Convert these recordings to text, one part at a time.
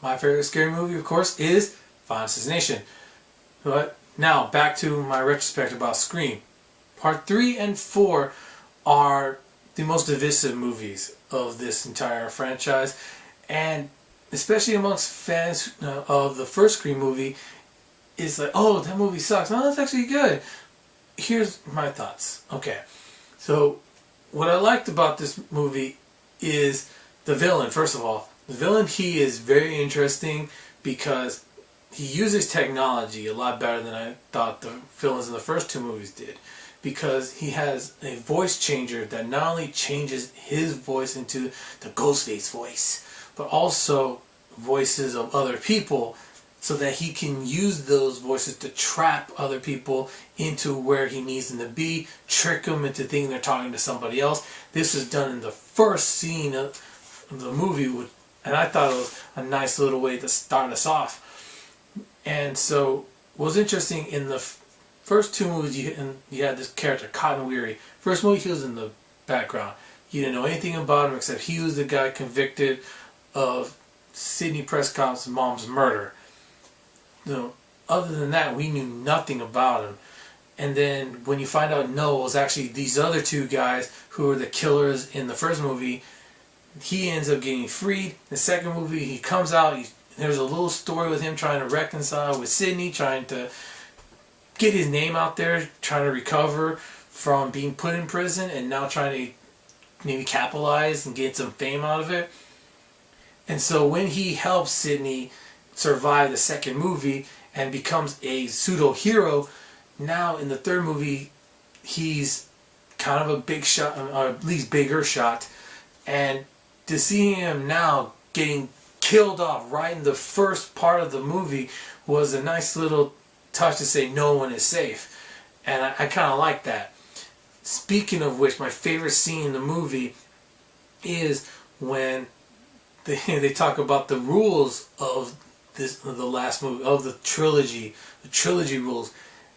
My favorite scary movie, of course, is Final Destination. But now, back to my retrospective about Scream. Part 3 and 4 are the most divisive movies of this entire franchise, and especially amongst fans of the first Scream movie, it's like, oh, that movie sucks. No, that's actually good. Here's my thoughts. Okay, so what I liked about this movie is the villain. First of all, the villain, he is very interesting because he uses technology a lot better than I thought the villains in the first two movies did. Because he has a voice changer that not only changes his voice into the Ghostface voice, but also voices of other people, so that he can use those voices to trap other people into where he needs them to be, trick them into thinking they're talking to somebody else. This was done in the first scene of the movie, and I thought it was a nice little way to start us off. And so, what was interesting in the first two movies, you had this character, Cotton Weary. First movie, he was in the background. You didn't know anything about him except he was the guy convicted of Sidney Prescott's mom's murder. Other than that, we knew nothing about him. And then when you find out, no, it was actually these other two guys who were the killers in the first movie, he ends up getting freed. The second movie, he comes out, there's a little story with him trying to reconcile with Sidney, trying to get his name out there, trying to recover from being put in prison, and now trying to maybe capitalize and get some fame out of it. And so when he helps Sidney survive the second movie and becomes a pseudo-hero, now in the third movie, he's kind of a big shot, or at least bigger shot, and to see him now getting killed off right in the first part of the movie was a nice little touch to say no one is safe. And I kind of like that. Speaking of which, my favorite scene in the movie is when they talk about the rules of the last movie, of the trilogy rules.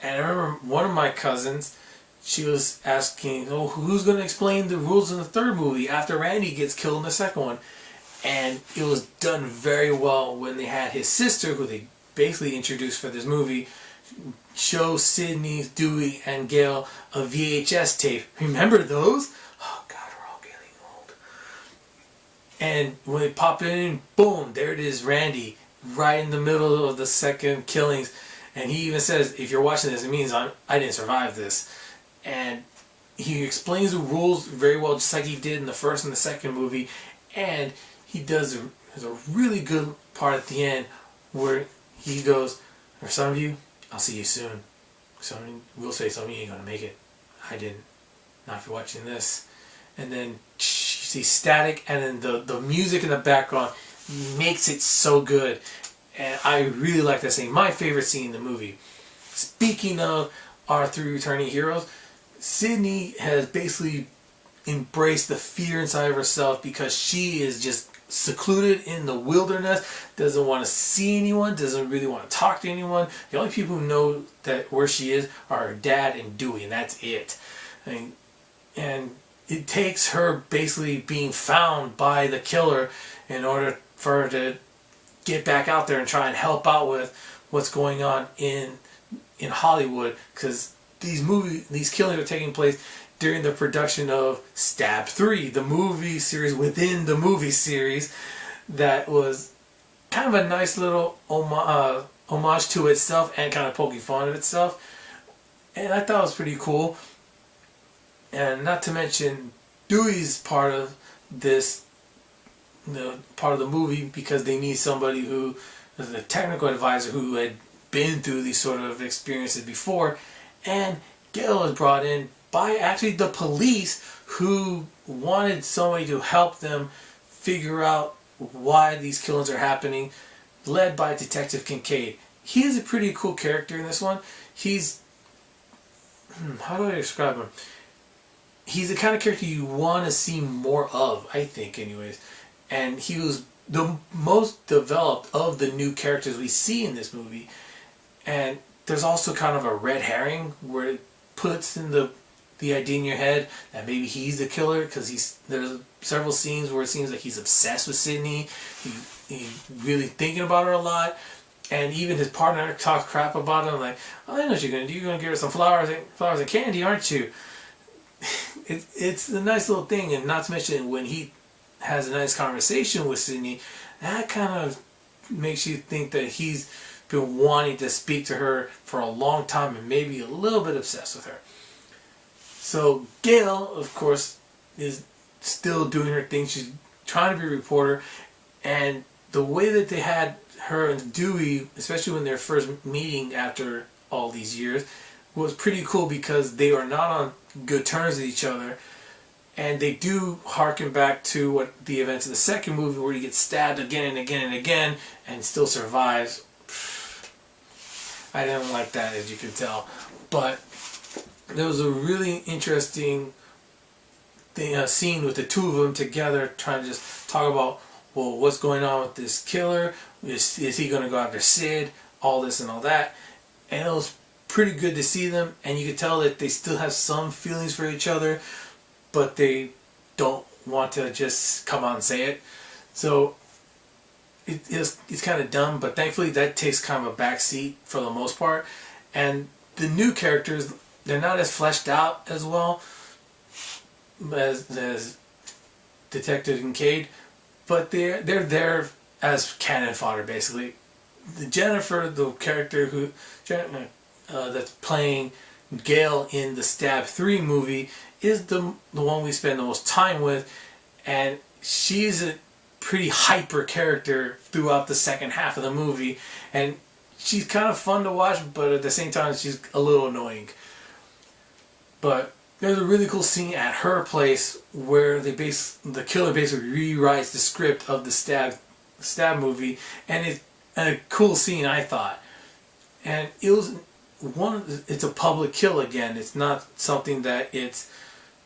And I remember one of my cousins, she was asking, oh, who's going to explain the rules in the third movie after Randy gets killed in the second one? And it was done very well when they had his sister, who they basically introduced for this movie, show Sidney, Dewey, and Gail a VHS tape. Remember those? Oh God, we're all getting old. And when they pop in, boom, there it is, Randy, right in the middle of the second killings. And he even says, if you're watching this, it means I didn't survive this. And he explains the rules very well, just like he did in the first and the second movie. And he does a really good part at the end where he goes, for some of you, I'll see you soon. Some of you will say, some of you ain't gonna make it. I didn't. Not if you're watching this. And then you see static, and then the music in the background makes it so good. And I really like that scene. My favorite scene in the movie. Speaking of our three returning heroes, Sidney has basically embraced the fear inside of herself because she is just secluded in the wilderness, doesn't want to see anyone, doesn't really want to talk to anyone. The only people who know that where she is are her dad and Dewey, and that's it. And it takes her basically being found by the killer in order for her to get back out there and try and help out with what's going on in Hollywood, because these killings are taking place during the production of Stab 3, the movie series within the movie series that was kind of a nice little homage to itself and kind of poking fun at itself. And I thought it was pretty cool. And not to mention, Dewey's part of this, part of the movie, because they need somebody who is a technical advisor who had been through these sort of experiences before. And Gail was brought in by actually the police, who wanted somebody to help them figure out why these killings are happening, led by Detective Kincaid. He is a pretty cool character in this one. He's, how do I describe him? He's the kind of character you want to see more of, I think anyways. And he was the most developed of the new characters we see in this movie. And there's also kind of a red herring where it puts in the idea in your head that maybe he's the killer, because there's several scenes where it seems like he's obsessed with Sidney. He really thinking about her a lot. And even his partner talks crap about him, like, "Oh, I know what you're gonna do. You're gonna give her some flowers and candy, aren't you?" It's a nice little thing, and not to mention when he has a nice conversation with Sydney, that kind of makes you think that he's been wanting to speak to her for a long time and maybe a little bit obsessed with her. So Gail, of course, is still doing her thing. She's trying to be a reporter, and the way that they had her and Dewey, especially when their first meeting after all these years, was pretty cool because they are not on good terms with each other, and they do harken back to what the events of the second movie where he gets stabbed again and again and again and still survives. I didn't like that, as you can tell, but there was a really interesting thing, scene with the two of them together trying to just talk about, well, what's going on with this killer? Is he going to go after Sid? All this and all that. And it was pretty good to see them, and you could tell that they still have some feelings for each other, but they don't want to just come out and say it. So it's kind of dumb, but thankfully that takes kind of a back seat for the most part. And the new characters, they're not as fleshed out as well as Detective Kincaid, but they're there as cannon fodder, basically. The Jennifer, the character who that's playing Gail in the Stab 3 movie, is the one we spend the most time with, and she's a pretty hyper character throughout the second half of the movie, and she's kind of fun to watch, but at the same time she's a little annoying. But there's a really cool scene at her place where the killer basically rewrites the script of the Stab movie, and it's a cool scene, I thought. And it was it's a public kill again. It's not something that it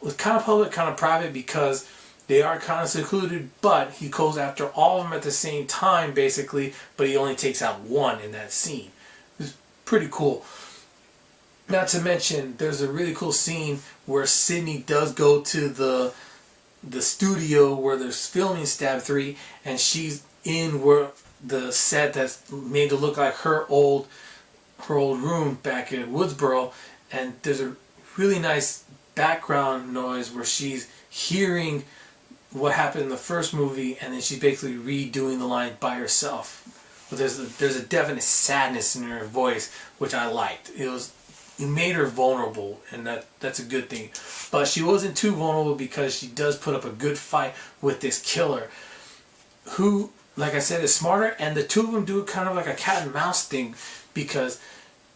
was kind of public, kind of private, because they are kind of secluded, but he goes after all of them at the same time, basically, but he only takes out one in that scene. It's pretty cool. Not to mention, there's a really cool scene where Sydney does go to the studio where they're filming Stab 3, and she's in where the set that's made to look like her old room back in Woodsboro, and there's a really nice background noise where she's hearing what happened in the first movie, and then she's basically redoing the line by herself. But there's a definite sadness in her voice, which I liked. It made her vulnerable, and that's a good thing. But she wasn't too vulnerable because she does put up a good fight with this killer, who, like I said, is smarter, and the two of them do kind of like a cat and mouse thing, because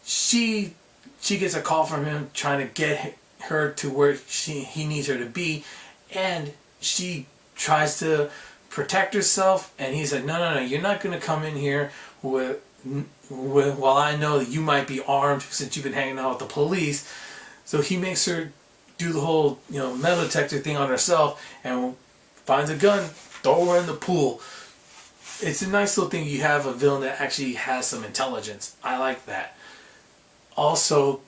she gets a call from him trying to get her to where he needs her to be, and she tries to protect herself, and he's like, no, you're not going to come in here while I know that you might be armed since you've been hanging out with the police. So he makes her do the whole metal detector thing on herself, and finds a gun, throw her in the pool. It's a nice little thing. You have a villain that actually has some intelligence. I like that. Also,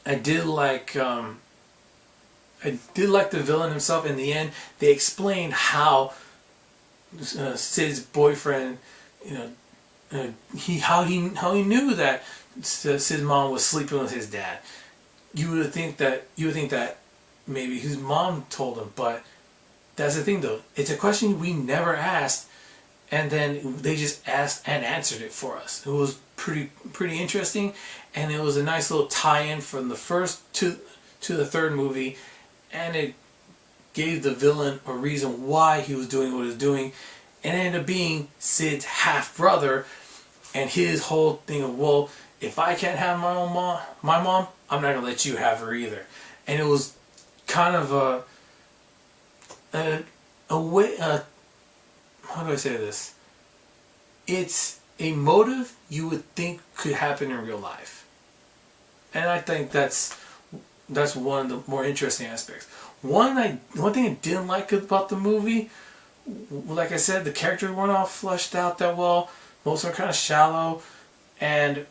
I did like the villain himself. In the end, they explained how Sid's boyfriend, how he knew that Sid's mom was sleeping with his dad. You would think that maybe his mom told him, but that's the thing, though. It's a question we never asked, and then they just asked and answered it for us. It was pretty interesting, and it was a nice little tie-in from the first to the third movie, and it gave the villain a reason why he was doing what he was doing, and it ended up being Sid's half-brother, and his whole thing of, well, if I can't have my mom, I'm not going to let you have her either. And it was kind of a way, how do I say this? It's a motive you would think could happen in real life. And I think that's one of the more interesting aspects. One thing I didn't like about the movie, like I said, the characters weren't all fleshed out that well. Most of them are kind of shallow, and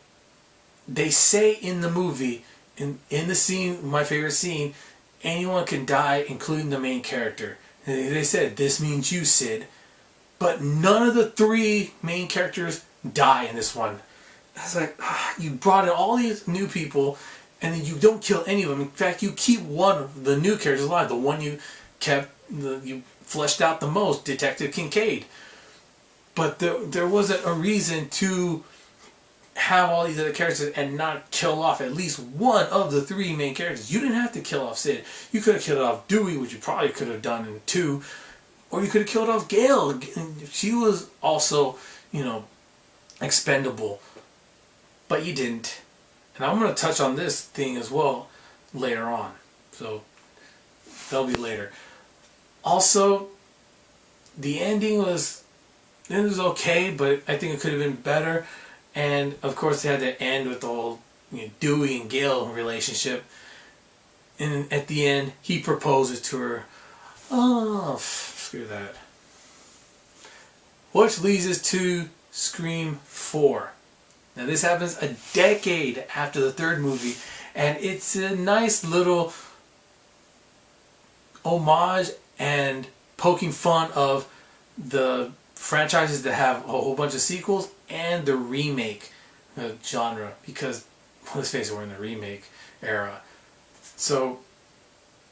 they say in the movie, in the scene, my favorite scene, anyone can die, including the main character. They said, "This means you, Sid." But none of the three main characters die in this one. I was like, you brought in all these new people, and then you don't kill any of them. In fact, you keep one of the new characters alive, the one you kept, you fleshed out the most, Detective Kincaid. But there wasn't a reason to have all these other characters and not kill off at least one of the three main characters. You didn't have to kill off Sid. You could have killed off Dewey, which you probably could have done in 2. Or you could have killed off Gail. She was also, expendable. But you didn't. And I'm going to touch on this thing as well later on. So, that'll be later. Also, the ending was okay, but I think it could have been better. And, of course, they had to end with the whole Dewey and Gail relationship. And at the end, he proposes to her. Oh, screw that. Which leads us to Scream 4. Now this happens a decade after the third movie, and it's a nice little homage and poking fun of the franchises that have a whole bunch of sequels and the remake genre, because let's face it, we're in the remake era. So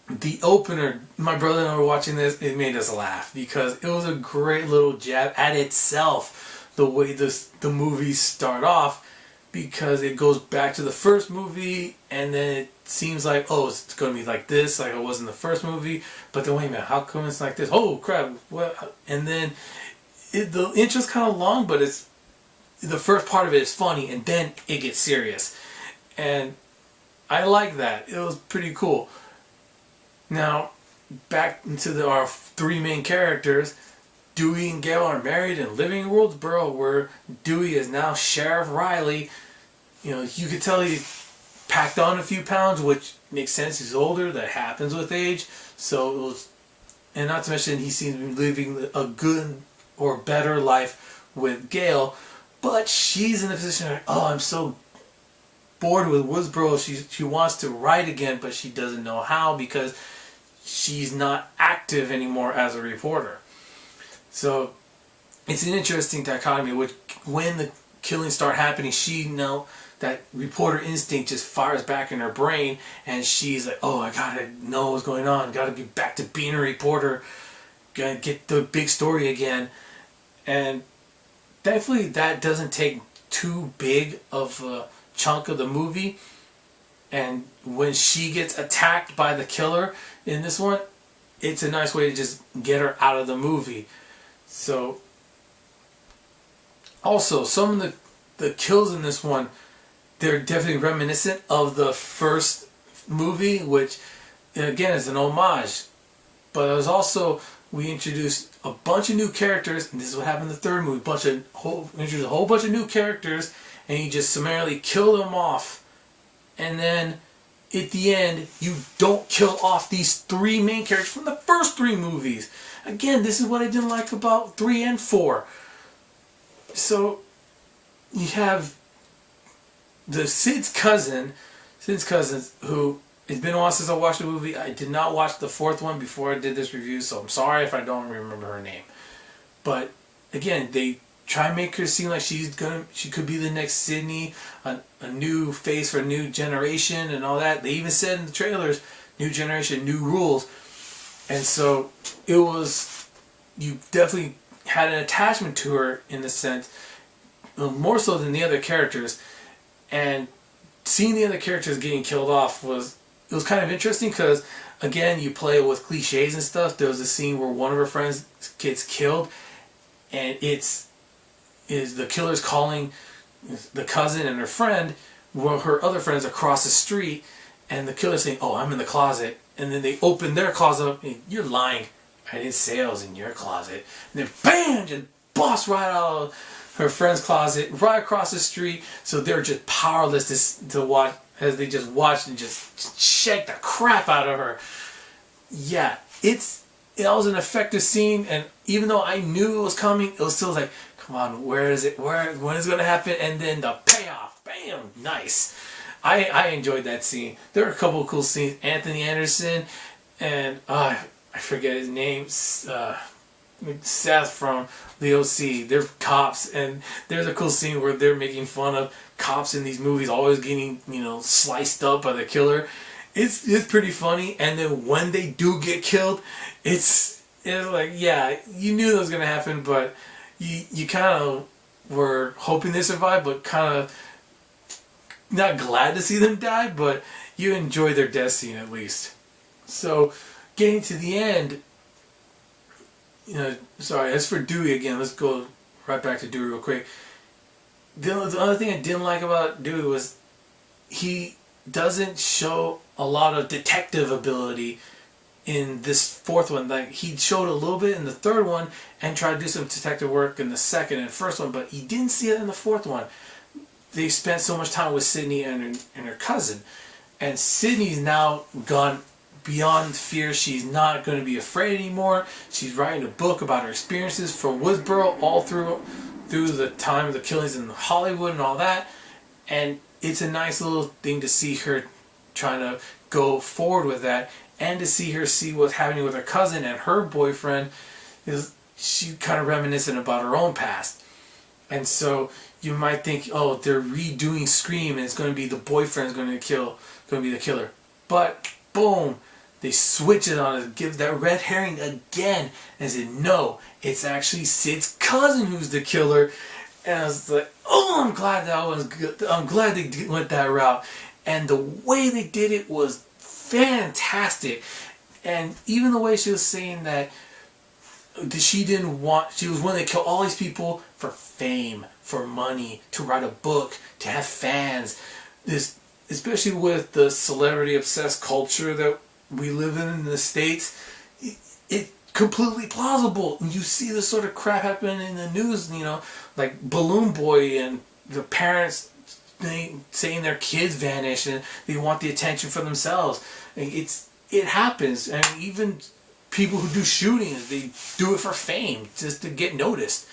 the opener, my brother and I were watching this, it made us laugh because it was a great little jab at itself, the way the movies start off, because it goes back to the first movie and then it seems like, oh, it's going to be like this, like it was in the first movie, but then wait a minute, how come it's like this? Oh crap, what? And then the intro's kind of long, but it's the first part of it is funny and then it gets serious. And I like that. It was pretty cool. Now, back into our three main characters. Dewey and Gail are married and living in Worldsboro, where Dewey is now Sheriff Riley. You could tell he packed on a few pounds, which makes sense. He's older. That happens with age. So it was, and not to mention he seems to be living a good or better life with Gail. But she's in a position like, oh, I'm so bored with Woodsboro. She wants to write again, but she doesn't know how because she's not active anymore as a reporter. So it's an interesting dichotomy. Which when the killings start happening, she that reporter instinct just fires back in her brain, and she's like, "Oh, I gotta know what's going on. Gotta get back to being a reporter. Gotta get the big story again." And thankfully, that doesn't take too big of a chunk of the movie. And when she gets attacked by the killer in this one, it's a nice way to just get her out of the movie. So, also, some of the kills in this one, they're definitely reminiscent of the first movie, which, again, is an homage. But it was also, we introduced a bunch of new characters, and this is what happened in the third movie. Introduced a whole bunch of new characters, and you just summarily kill them off. And then, at the end, you don't kill off these three main characters from the first three movies. Again, this is what I didn't like about 3 and 4. So, you have Sid's cousin, who, it's been a while since I watched the movie. I did not watch the fourth one before I did this review, so I'm sorry if I don't remember her name. But, again, they try and make her seem like she could be the next Sydney, a new face for a new generation and all that. They even said in the trailers, new generation, new rules. And so it was, you definitely had an attachment to her in the sense, more so than the other characters. And seeing the other characters getting killed off was kind of interesting because, again, you play with cliches and stuff. There was a scene where one of her friends gets killed, and is the killer's calling the cousin and her friend, while her other friends across the street, and the killer's saying, "Oh, I'm in the closet," and then they open their closet up, and, "You're lying. I didn't say I was in your closet." And then bam, just bust right out of her friend's closet, right across the street. So they're just powerless to watch as they just watched and just shake the crap out of her. Yeah, that was an effective scene, and even though I knew it was coming, it was still like, come on, where is it? When is it going to happen? And then the payoff, bam, nice. I enjoyed that scene. There were a couple of cool scenes. Anthony Anderson and I forget his name. Seth from the OC. They're cops, and there's a cool scene where they're making fun of cops in these movies always getting, sliced up by the killer. It's pretty funny, and then when they do get killed, it's like, yeah, you knew that was gonna happen, but you kind of were hoping they survived, but kind of not glad to see them die, but you enjoy their death scene at least. So, getting to the end, sorry, as for Dewey again, let's go right back to Dewey real quick. The other thing I didn't like about Dewey was he doesn't show a lot of detective ability in this fourth one. Like, he showed a little bit in the third one and tried to do some detective work in the second and first one, but he didn't see it in the fourth one. They spent so much time with Sydney and her cousin, and Sydney's now gone beyond fear. She's not going to be afraid anymore. She's writing a book about her experiences from Woodsboro all through the time of the killings in Hollywood and all that. And it's a nice little thing to see her trying to go forward with that, and to see her see what's happening with her cousin and her boyfriend. She kind of reminiscent about her own past. And so you might think, oh, they're redoing Scream and it's going to be the boyfriend's going to be the killer. But boom, they switch it on it, give that red herring again, and say, no, it's actually Sid's cousin who's the killer. And I was like, oh, I'm glad that was good. I'm glad they went that route. And the way they did it was fantastic. And even the way she was saying that she was willing to kill all these people for fame, for money, to write a book, to have fans. This, especially with the celebrity obsessed culture that we live in the States, it's completely plausible. You see this sort of crap happen in the news, like Balloon Boy and the parents saying their kids vanish and they want the attention for themselves. It happens, and even people who do shootings, they do it for fame, just to get noticed.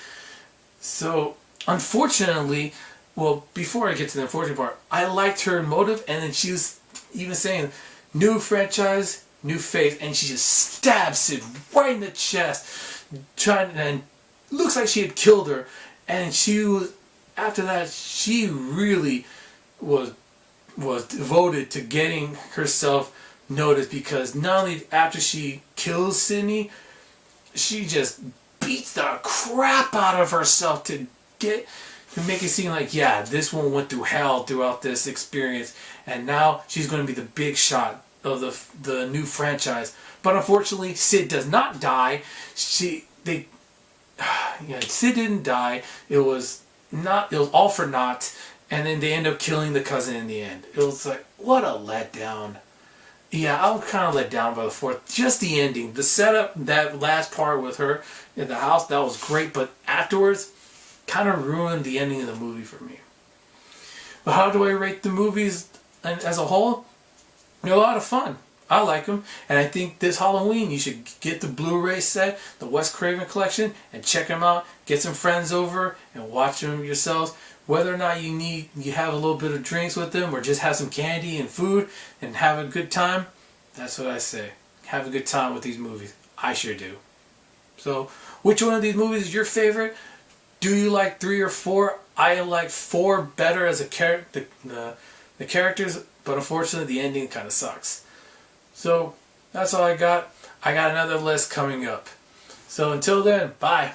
So, unfortunately, well, before I get to the unfortunate part, I liked her motive, and then she was even saying, new franchise, new face, and she just stabs Sid right in the chest, and looks like she had killed her, and she was, after that, she really was devoted to getting herself noticed, because not only after she kills Sydney, she just beats the crap out of herself to make it seem like, yeah, this one went through hell throughout this experience, and now she's going to be the big shot of the new franchise. But unfortunately, Sid does not die. Sid didn't die. It was all for naught, and then they end up killing the cousin in the end. It was like, what a letdown. Yeah, I was kind of let down by the fourth. Just the ending. The setup, that last part with her in the house, that was great. But afterwards, kind of ruined the ending of the movie for me. But how do I rate the movies as a whole? They're a lot of fun. I like them. And I think this Halloween, you should get the Blu-ray set, the Wes Craven collection, and check them out. Get some friends over and watch them yourselves. Whether or not you have a little bit of drinks with them, or just have some candy and food and have a good time, that's what I say. Have a good time with these movies. I sure do. So, which one of these movies is your favorite? Do you like 3 or 4? I like 4 better as a the characters, but unfortunately the ending kind of sucks. So, that's all I got. I got another list coming up. So until then, bye.